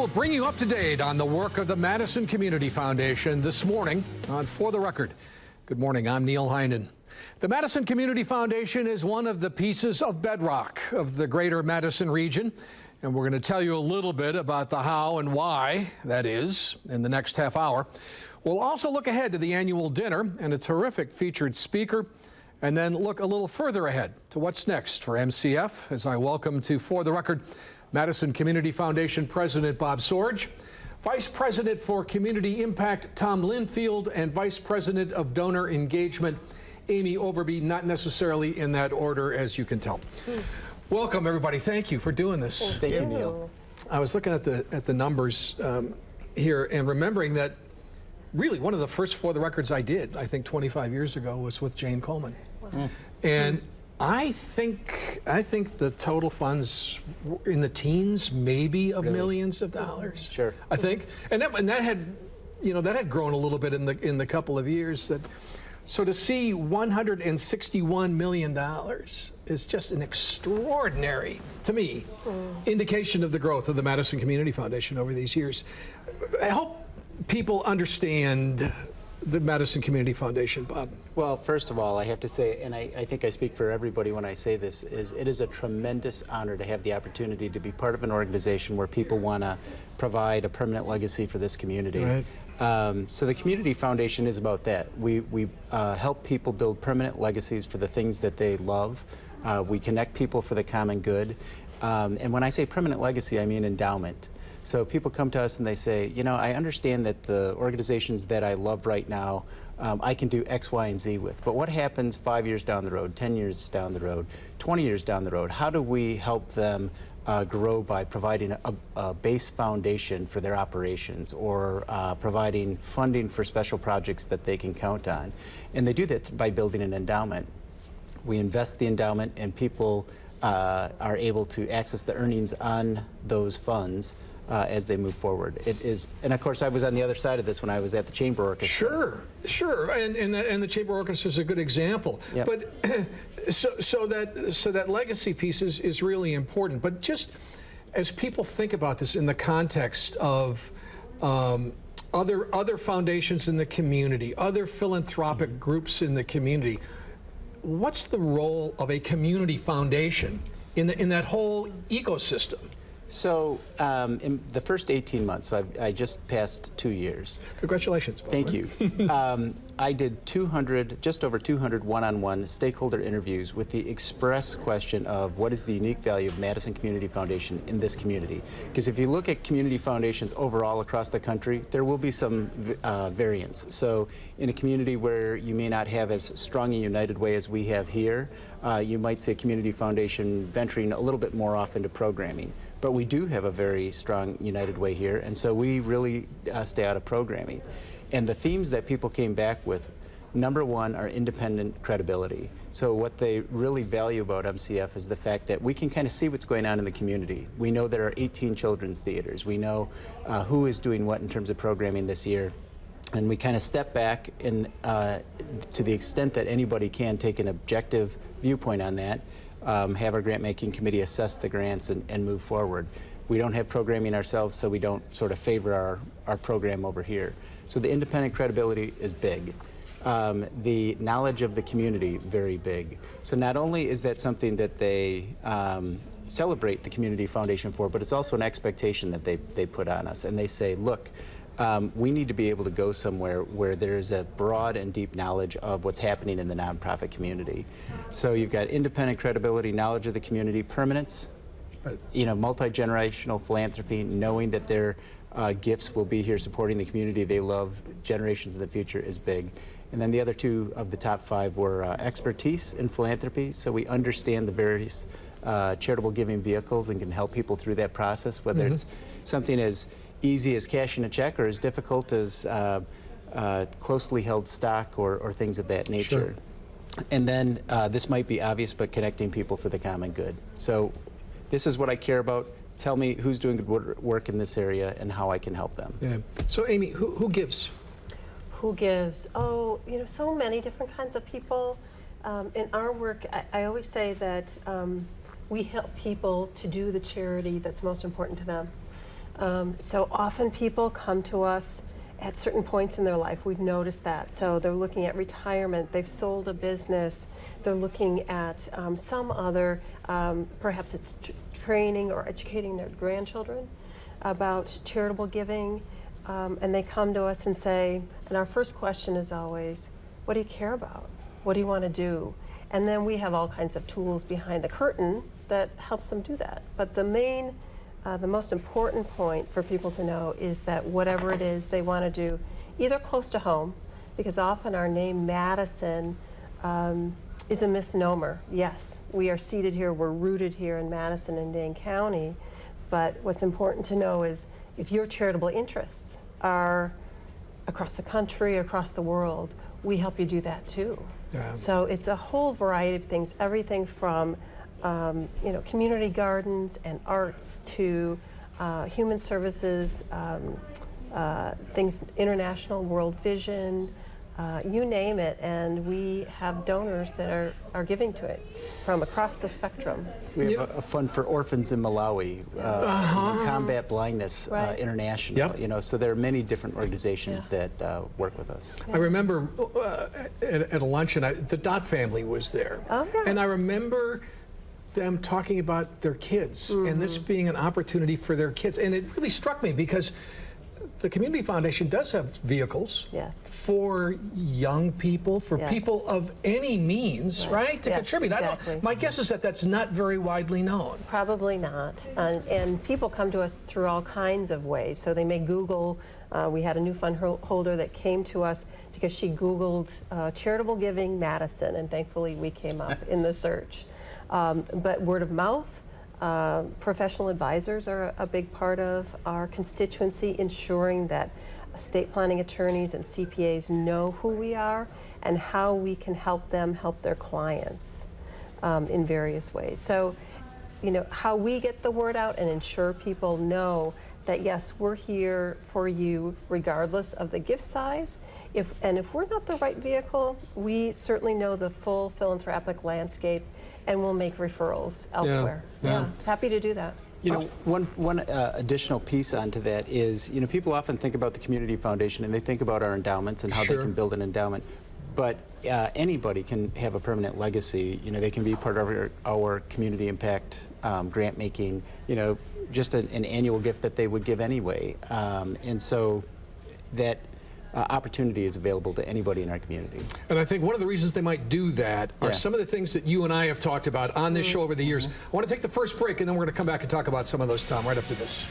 will bring you up to date on the work of the Madison Community Foundation this morning on For the Record. Good morning, I'm Neil Heinen. The Madison Community Foundation is one of the pieces of bedrock of the greater Madison region, and we're going to tell you a little bit about the how and why that is in the next half hour. We'll also look ahead to the annual dinner and a terrific featured speaker, and then look a little further ahead to what's next for MCF as I welcome to For the Record Madison Community Foundation President Bob Sorge, Vice President for Community Impact Tom Linfield, and Vice President of Donor Engagement Amy Overby, not necessarily in that order as you can tell. Welcome everybody, thank you for doing this. Thank you, Neil. I was looking at the numbers here and remembering that really one of the first For the Records I did, I think 25 years ago, was with Jane Coleman. Wow. And I think the total funds were in the teens, maybe of millions of dollars. Sure. I think, and that had, you know, that had grown a little bit in the couple of years. So to see $161 million is just an extraordinary, to me, indication of the growth of the Madison Community Foundation over these years. I hope people understand the Madison Community Foundation, Bob. Well, first of all, I have to say, and I think I speak for everybody when I say this, it is a tremendous honor to have the opportunity to be part of an organization where people want to provide a permanent legacy for this community. Right. So the Community Foundation is about that. We help people build permanent legacies for the things that they love. We connect people for the common good. And when I say permanent legacy, I mean endowment. So people come to us and they say, you know, I understand that the organizations that I love right now, I can do X, Y, and Z with. But what happens 5 years down the road, 10 years down the road, 20 years down the road? How do we help them grow by providing a base foundation for their operations, or providing funding for special projects that they can count on? And they do that by building an endowment. We invest the endowment, and people are able to access the earnings on those funds as they move forward. It is, and of course I was on the other side of this when I was at the Chamber Orchestra. Sure, and the Chamber Orchestra is a good example. Yep. But so that legacy piece is really important. But just as people think about this in the context of other foundations in the community, other philanthropic groups in the community, what's the role of a community foundation in that whole ecosystem? So in the first 18 months, I just passed 2 years. Congratulations. Thank you. I did just over 200 one-on-one stakeholder interviews with the express question of what is the unique value of Madison Community Foundation in this community? Because if you look at community foundations overall across the country, there will be some variance. So in a community where you may not have as strong a united way as we have here, you might see a community foundation venturing a little bit more off into programming. But we do have a very strong united way here, and so we really stay out of programming. And the themes that people came back with, number one, are independent credibility. So what they really value about MCF is the fact that we can kind of see what's going on in the community. We know there are 18 children's theaters. We know who is doing what in terms of programming this year. And we kind of step back and, to the extent that anybody can, take an objective viewpoint on that, have our grant-making committee assess the grants and move forward. We don't have programming ourselves, so we don't sort of favor our program over here. So the independent credibility is big. The knowledge of the community, very big. So not only is that something that they celebrate the Community Foundation for, but it's also an expectation that they put on us. And they say, look, we need to be able to go somewhere where there's a broad and deep knowledge of what's happening in the nonprofit community. So you've got independent credibility, knowledge of the community, permanence, you know, multi-generational philanthropy, knowing that their gifts will be here supporting the community they love, generations in the future, is big. And then the other two of the top five were expertise in philanthropy, so we understand the various charitable giving vehicles and can help people through that process, whether it's something as easy as cashing a check or as difficult as closely held stock or things of that nature. Sure. And then this might be obvious, but connecting people for the common good. So this is what I care about. Tell me who's doing good work in this area and how I can help them. Yeah. So Amy, who gives? Who gives? Oh, you know, so many different kinds of people. In our work, I always say that we help people to do the charity that's most important to them. So often people come to us at certain points in their life. We've noticed that. So they're looking at retirement, they've sold a business, they're looking at some other, perhaps it's training or educating their grandchildren about charitable giving. And they come to us and say, and our first question is always, what do you care about? What do you want to do? And then we have all kinds of tools behind the curtain that helps them do that. But the most important point for people to know is that whatever it is they want to do, either close to home, because often our name Madison is a misnomer. Yes, we are seated here, we're rooted here in Madison and Dane County, but what's important to know is if your charitable interests are across the country, across the world, we help you do that too. Yeah. So it's a whole variety of things, everything from community gardens and arts to human services, things, international World Vision, you name it, and we have donors that are giving to it from across the spectrum. We have a fund for orphans in Malawi, Combat Blindness International. Yep. So there are many different organizations that work with us. I remember at a luncheon, the Dot family was there, and I remember them talking about their kids and this being an opportunity for their kids, and it really struck me because the Community Foundation does have vehicles for young people, for people of any means, right, to contribute. Exactly. My guess is that that's not very widely known. Probably not. And people come to us through all kinds of ways. So they may Google. We had a new fund holder that came to us because she Googled charitable giving Madison, and thankfully we came up in the search. But word of mouth. Professional advisors are a big part of our constituency, ensuring that estate planning attorneys and CPAs know who we are and how we can help them help their clients in various ways. So, how we get the word out and ensure people know that yes, we're here for you regardless of the gift size. If we're not the right vehicle, we certainly know the full philanthropic landscape and we'll make referrals elsewhere. Yeah, happy to do that. One additional piece onto that is, people often think about the Community Foundation and they think about our endowments and how they can build an endowment. But anybody can have a permanent legacy. They can be part of our community impact grant making, just an annual gift that they would give anyway. And so that opportunity is available to anybody in our community. And I think one of the reasons they might do that are some of the things that you and I have talked about on this show over the years. I want to take the first break, and then we're going to come back and talk about some of those, Tom, right after this.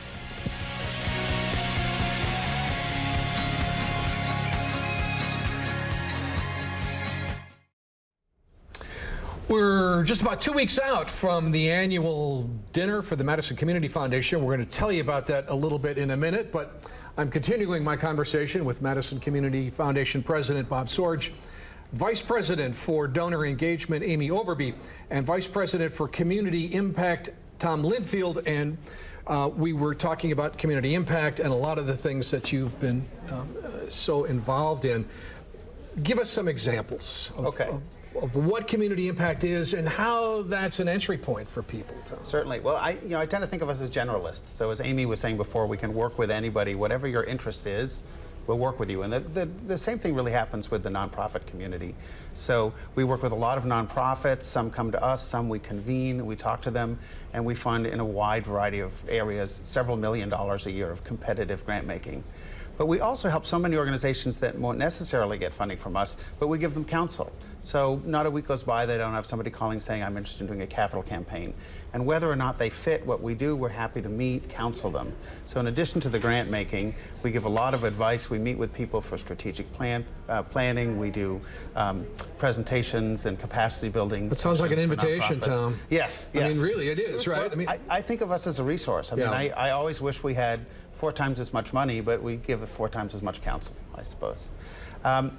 We're just about 2 weeks out from the annual dinner for the Madison Community Foundation. We're going to tell you about that a little bit in a minute, but I'm continuing my conversation with Madison Community Foundation President Bob Sorge, Vice President for Donor Engagement Amy Overby, and Vice President for Community Impact Tom Linfield. And we were talking about community impact and a lot of the things that you've been so involved in. Give us some examples of what community impact is and how that's an entry point for people, Tom. Certainly. Well, I tend to think of us as generalists. So as Amy was saying before, we can work with anybody. Whatever your interest is, we'll work with you. And the same thing really happens with the nonprofit community. So we work with a lot of nonprofits. Some come to us, some we convene, we talk to them, and we fund in a wide variety of areas several $1 million a year of competitive grant making. But we also help so many organizations that won't necessarily get funding from us, but we give them counsel. So not a week goes by they don't have somebody calling saying, I'm interested in doing a capital campaign. And whether or not they fit what we do, we're happy to meet, counsel them. So in addition to the grant making, we give a lot of advice. We meet with people for strategic planning. We do presentations and capacity building. That sounds like an invitation, Tom. Yes, yes. I mean, really, it is, right? Well, I think of us as a resource. I mean, I always wish we had 4 times as much money, but we give 4 times as much counsel, I suppose.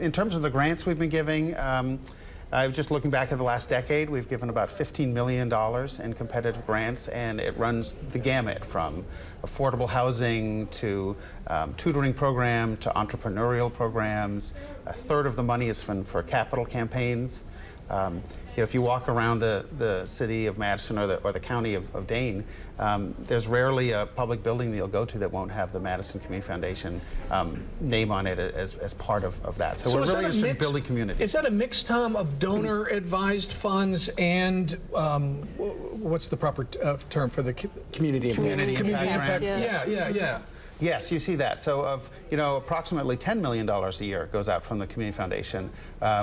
In terms of the grants we've been giving, just looking back at the last decade, we've given about $15 million in competitive grants, and it runs the gamut from affordable housing to tutoring program to entrepreneurial programs. A third of the money is for capital campaigns. If you walk around the city of Madison or the county of Dane, there's rarely a public building that you'll go to that won't have the Madison Community Foundation name on it as part of that. So we're really interested in building communities. Is that a mix, Tom, of donor-advised funds and what's the proper term for the Community Community community impact impact? grants? Yeah. Yes, you see that. So of approximately $10 million a year goes out from the Community Foundation.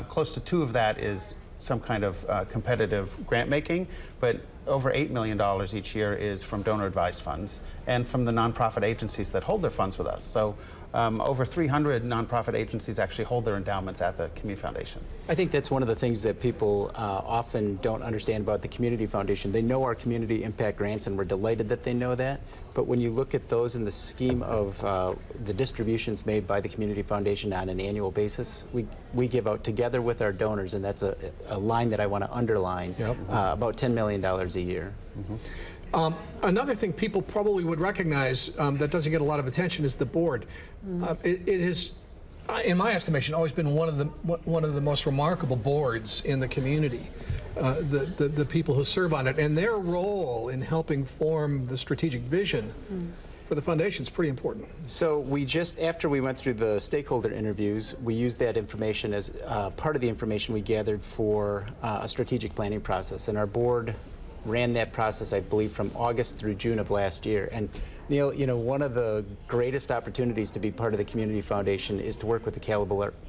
Close to 2 of that is some kind of competitive grant making, but over $8 million each year is from donor advised funds and from the nonprofit agencies that hold their funds with us. So over 300 nonprofit agencies actually hold their endowments at the Community Foundation. I think that's one of the things that people often don't understand about the Community Foundation. They know our community impact grants, and we're delighted that they know that. But when you look at those in the scheme of the distributions made by the Community Foundation on an annual basis, we give out together with our donors, and that's a line that I want to underline, about $10 million a year. Another thing people probably would recognize that doesn't get a lot of attention is the board. It has, in my estimation, always been one of the most remarkable boards in the community. The people who serve on it and their role in helping form the strategic vision for the foundation is pretty important. So we just, after we went through the stakeholder interviews, we used that information as part of the information we gathered for a strategic planning process. And our board ran that process, I believe, from August through June of last year. And Neil, one of the greatest opportunities to be part of the Community Foundation is to work with the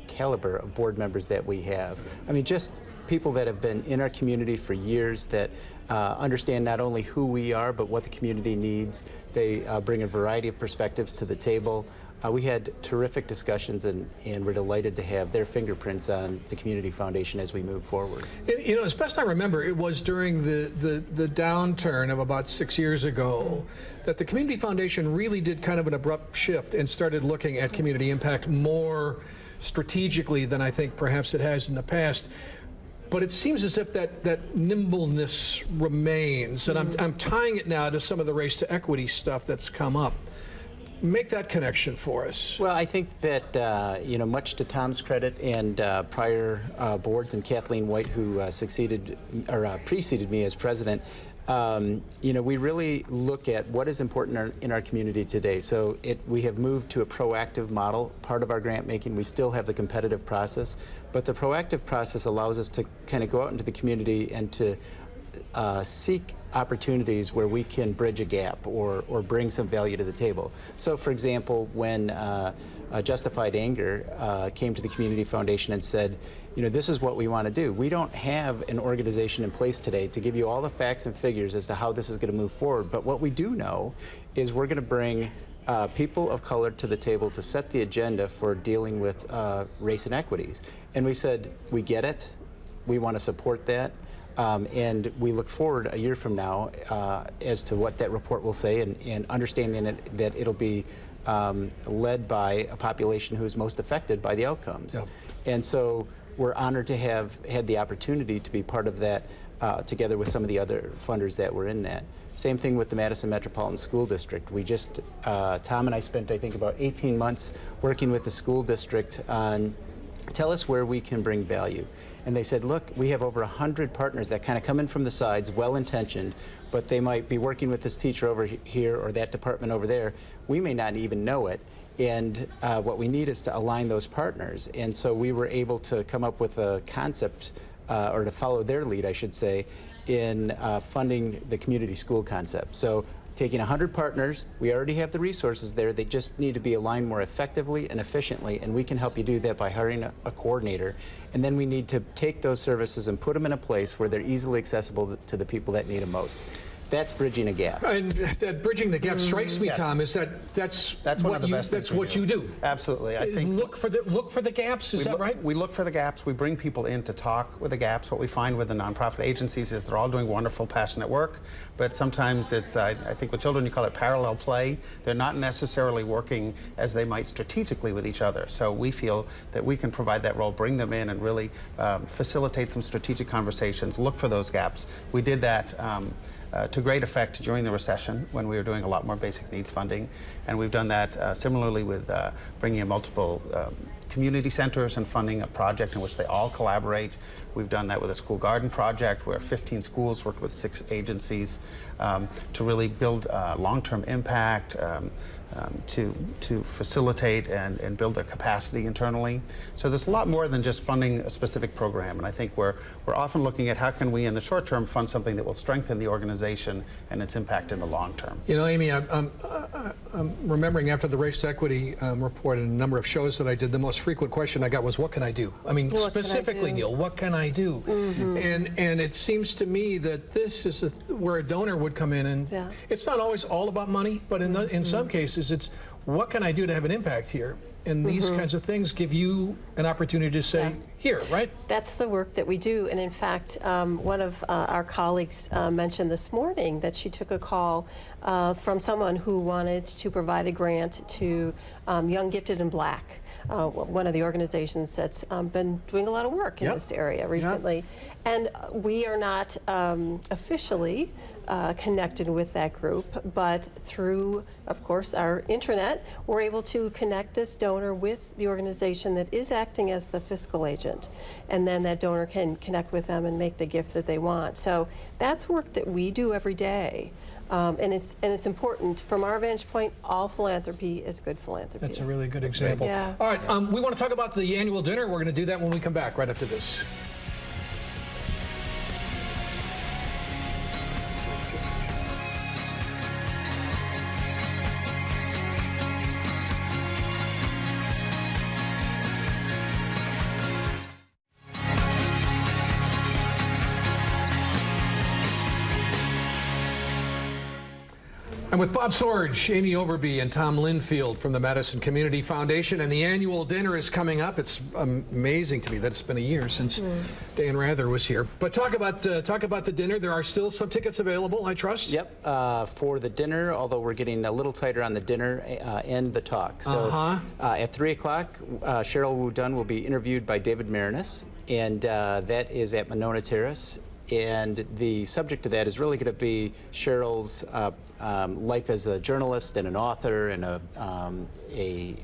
caliber of board members that we have. I mean, just people that have been in our community for years, that understand not only who we are, but what the community needs. They bring a variety of perspectives to the table. We had terrific discussions, and we're delighted to have their fingerprints on the Community Foundation as we move forward. As best I remember, it was during the downturn of about 6 years ago that the Community Foundation really did kind of an abrupt shift and started looking at community impact more strategically than I think perhaps it has in the past. But it seems as if that nimbleness remains, and I'm tying it now to some of the race to equity stuff that's come up. Make that connection for us. Well, I think that, much to Tom's credit and prior boards and Kathleen White, who preceded me as president, we really look at what is important in our community today. So we have moved to a proactive model. Part of our grant making, we still have the competitive process, but the proactive process allows us to kind of go out into the community and to seek opportunities where we can bridge a gap or bring some value to the table. So, for example, when Justified Anger came to the Community Foundation and said, this is what we want to do. We don't have an organization in place today to give you all the facts and figures as to how this is going to move forward, but what we do know is we're going to bring people of color to the table to set the agenda for dealing with race inequities. And we said, we get it, we want to support that. And we look forward a year from now as to what that report will say, and understanding that it'll be led by a population who is most affected by the outcomes. Yep. And so we're honored to have had the opportunity to be part of that together with some of the other funders that were in that. Same thing with the Madison Metropolitan School District. We just, Tom and I spent, I think, about 18 months working with the school district on tell us where we can bring value. And they said, look, we have over 100 partners that kind of come in from the sides, well-intentioned, but they might be working with this teacher over here or that department over there. We may not even know it. And what we need is to align those partners. And so we were able to come up with a concept, or to follow their lead, I should say, in funding the community school concept. So taking 100 partners, we already have the resources there. They just need to be aligned more effectively and efficiently, and we can help you do that by hiring a coordinator. And then we need to take those services and put them in a place where they're easily accessible to the people that need them most. That's bridging a gap. And that bridging the gap strikes me, yes. Tom, is that's one of the best things that's what you do. Absolutely. I think look for the gaps. Is that right? We look for the gaps. We bring people in to talk with the gaps. What we find with the nonprofit agencies is they're all doing wonderful, passionate work, but sometimes it's, I think with children you call it parallel play. They're not necessarily working as they might strategically with each other. So we feel that we can provide that role, bring them in and really facilitate some strategic conversations, look for those gaps. We did that to great effect during the recession when we were doing a lot more basic needs funding, and we've done that similarly with bringing in multiple community centers and funding a project in which they all collaborate. We've done that with a school garden project where 15 schools worked with 6 agencies to really build long-term impact, to facilitate and build their capacity internally. So there's a lot more than just funding a specific program, and I think we're often looking at how can we in the short term fund something that will strengthen the organization and its impact in the long term. You know, Amy, I'm remembering after the Race to Equity report and a number of shows that I did, the most frequent question I got was, what can I do? I mean, specifically, Neil, what can I do? And it seems to me that this is where a donor would come in, and it's not always all about money, but in some cases, it's what can I do to have an impact here? And these kinds of things give you an opportunity to say, here, right? That's the work that we do. And in fact, one of our colleagues mentioned this morning that she took a call from someone who wanted to provide a grant to Young Gifted and Black, one of the organizations that's been doing a lot of work in this area recently. And we are not officially connected with that group, but through, of course, our intranet, we're able to connect this donor with the organization that is acting as the fiscal agent. And then that donor can connect with them and make the gift that they want. So that's work that we do every day. And it's important. From our vantage point, all philanthropy is good philanthropy. That's a really good example. Yeah. All right, we want to talk about the annual dinner. We're going to do that when we come back right after this. I'm with Bob Sorge, Amy Overby, and Tom Linfield from the Madison Community Foundation, and the annual dinner is coming up. It's amazing to me that it's been a year since Dan Rather was here. But talk about the dinner. There are still some tickets available, I trust. Yep, for the dinner, although we're getting a little tighter on the dinner and the talk. So at 3 o'clock, Cheryl Wu Dunn will be interviewed by David Marinus, and that is at Monona Terrace. And the subject of that is really going to be Cheryl's life as a journalist and an author and a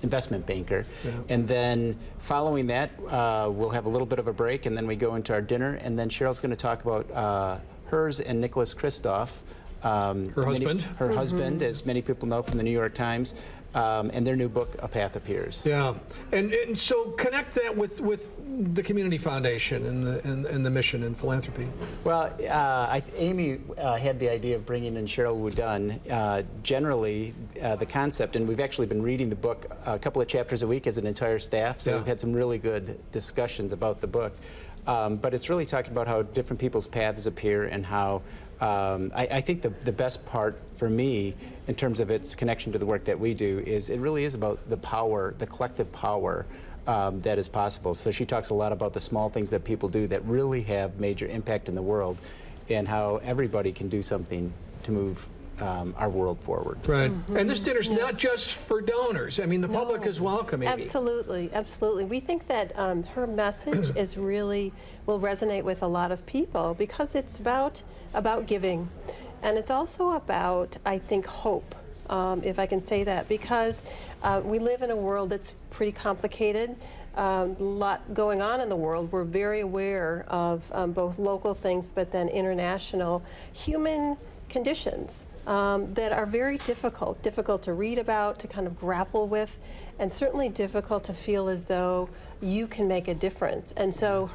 investment banker. And then following that, we'll have a little bit of a break, and then we go into our dinner. And then Cheryl's going to talk about hers and Nicholas Kristof. Her husband? Her husband, as many people know from the New York Times. And their new book, A Path Appears. Yeah, and so connect that with the Community Foundation and the mission and philanthropy. Well, Amy had the idea of bringing in Cheryl Wu Dunn. Generally, the concept, and we've actually been reading the book a couple of chapters a week as an entire staff, so we've had some really good discussions about the book. But it's really talking about how different people's paths appear and how I think the best part for me in terms of its connection to the work that we do is it really is about the power, the collective power that is possible. So she talks a lot about the small things that people do that really have major impact in the world and how everybody can do something to move our world forward. Right. And this dinner's not just for donors. I mean, the public is welcome, Amy. Absolutely, absolutely. We think that her message is really will resonate with a lot of people because it's about giving. And it's also about, I think, hope, if I can say that, because we live in a world that's pretty complicated. A lot going on in the world. We're very aware of both local things, but then international human conditions that are very difficult to read about, to kind of grapple with, and certainly difficult to feel as though you can make a difference. And so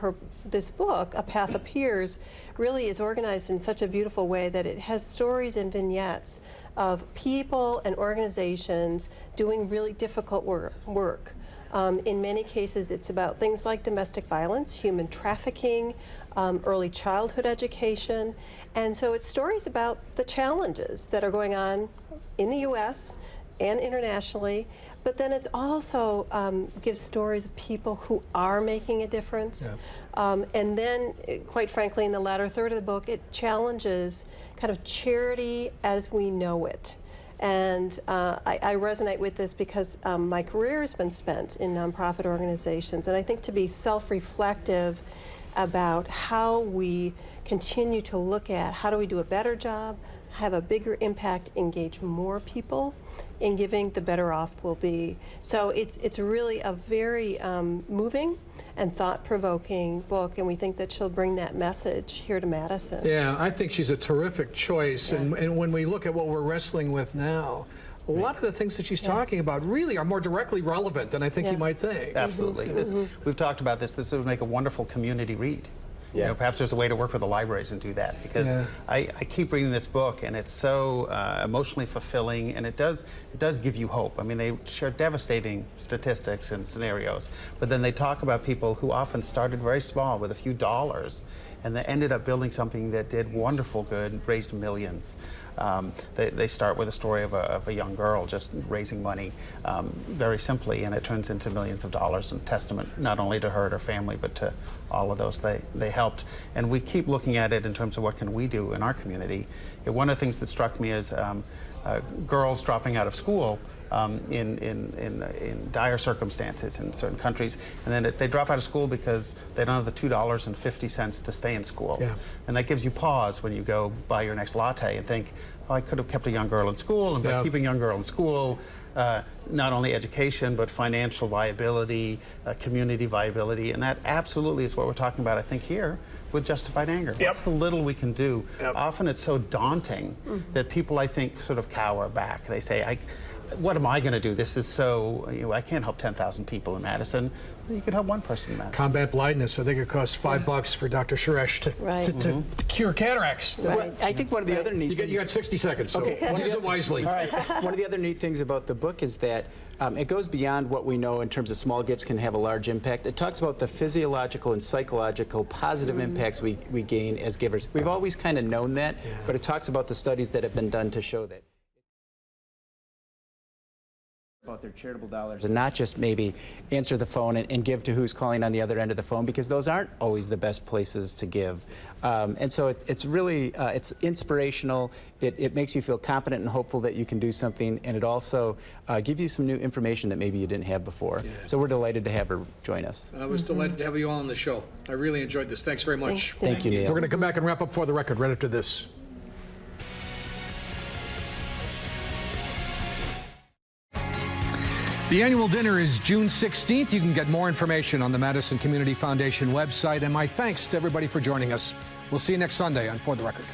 this book, A Path Appears, really is organized in such a beautiful way that it has stories and vignettes of people and organizations doing really difficult work. In many cases, it's about things like domestic violence, human trafficking, early childhood education. And so it's stories about the challenges that are going on in the U.S. and internationally, but then it's also gives stories of people who are making a difference. And then, quite frankly, in the latter third of the book, it challenges kind of charity as we know it. And I resonate with this because my career has been spent in nonprofit organizations, and I think to be self-reflective about how we continue to look at how do we do a better job, have a bigger impact, engage more people in giving, the better off we'll be. So it's really a very moving and thought-provoking book, and we think that she'll bring that message here to Madison. Yeah, I think she's a terrific choice. And when we look at what we're wrestling with now, a lot of the things that she's talking about really are more directly relevant than I think you might think. Absolutely. We've talked about this. This would make a wonderful community read. You know, perhaps there's a way to work with the libraries and do that, because I keep reading this book, and it's so emotionally fulfilling, and it does give you hope. I mean, they share devastating statistics and scenarios, but then they talk about people who often started very small with a few dollars, and they ended up building something that did wonderful good, raised millions. They start with a story of a young girl just raising money very simply, and it turns into millions of dollars, and testament not only to her and her family, but to all of those they helped. And we keep looking at it in terms of what can we do in our community. One of the things that struck me is girls dropping out of school in dire circumstances in certain countries, and then they drop out of school because they don't have the $2.50 to stay in school. And that gives you pause when you go buy your next latte and think, oh, I could have kept a young girl in school, and by keeping a young girl in school, not only education, but financial viability, community viability, and that absolutely is what we're talking about, I think, here with justified anger. What's the little we can do? Often it's so daunting that people, I think, sort of cower back. They say, what am I going to do? This is so, I can't help 10,000 people in Madison. You could help one person in Madison. Combat blindness. I think it costs $5 for Dr. Suresh to cure cataracts. Well, I think one of the other neat things... You got 60 seconds, so use it wisely. All right. One of the other neat things about the book is that it goes beyond what we know in terms of small gifts can have a large impact. It talks about the physiological and psychological positive impacts we gain as givers. We've always kind of known that, but it talks about the studies that have been done to show that. About their charitable dollars and not just maybe answer the phone and give to who's calling on the other end of the phone, because those aren't always the best places to give. And so it's really, it's inspirational. It makes you feel confident and hopeful that you can do something, and it also gives you some new information that maybe you didn't have before. So we're delighted to have her join us. I was delighted to have you all on the show. I really enjoyed this. Thanks very much. Thank you, Neil. We're going to come back and wrap up For the Record right after this. The annual dinner is June 16th. You can get more information on the Madison Community Foundation website. And my thanks to everybody for joining us. We'll see you next Sunday on For the Record.